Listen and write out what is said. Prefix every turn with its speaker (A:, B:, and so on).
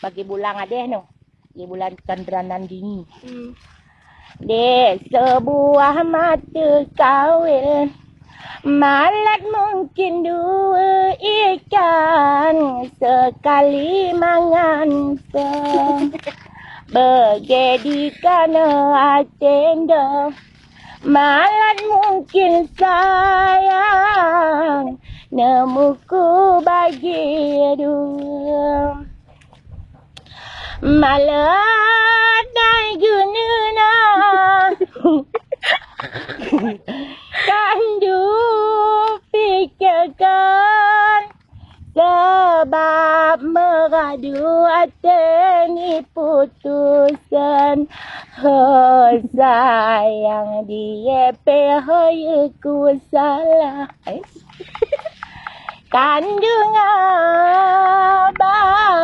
A: bagi bulan adeh tu. Di bulan Candranan dini.
B: Hmm.
A: Sebuah mata kawil malat mungkin dua ikan sekali mangan begedi kana atenda malat mungkin sayang nemuku bagi dua malat naik gununa kandu fikirkan sebab meradu ateni putusan sayang dia ku salah kandung abang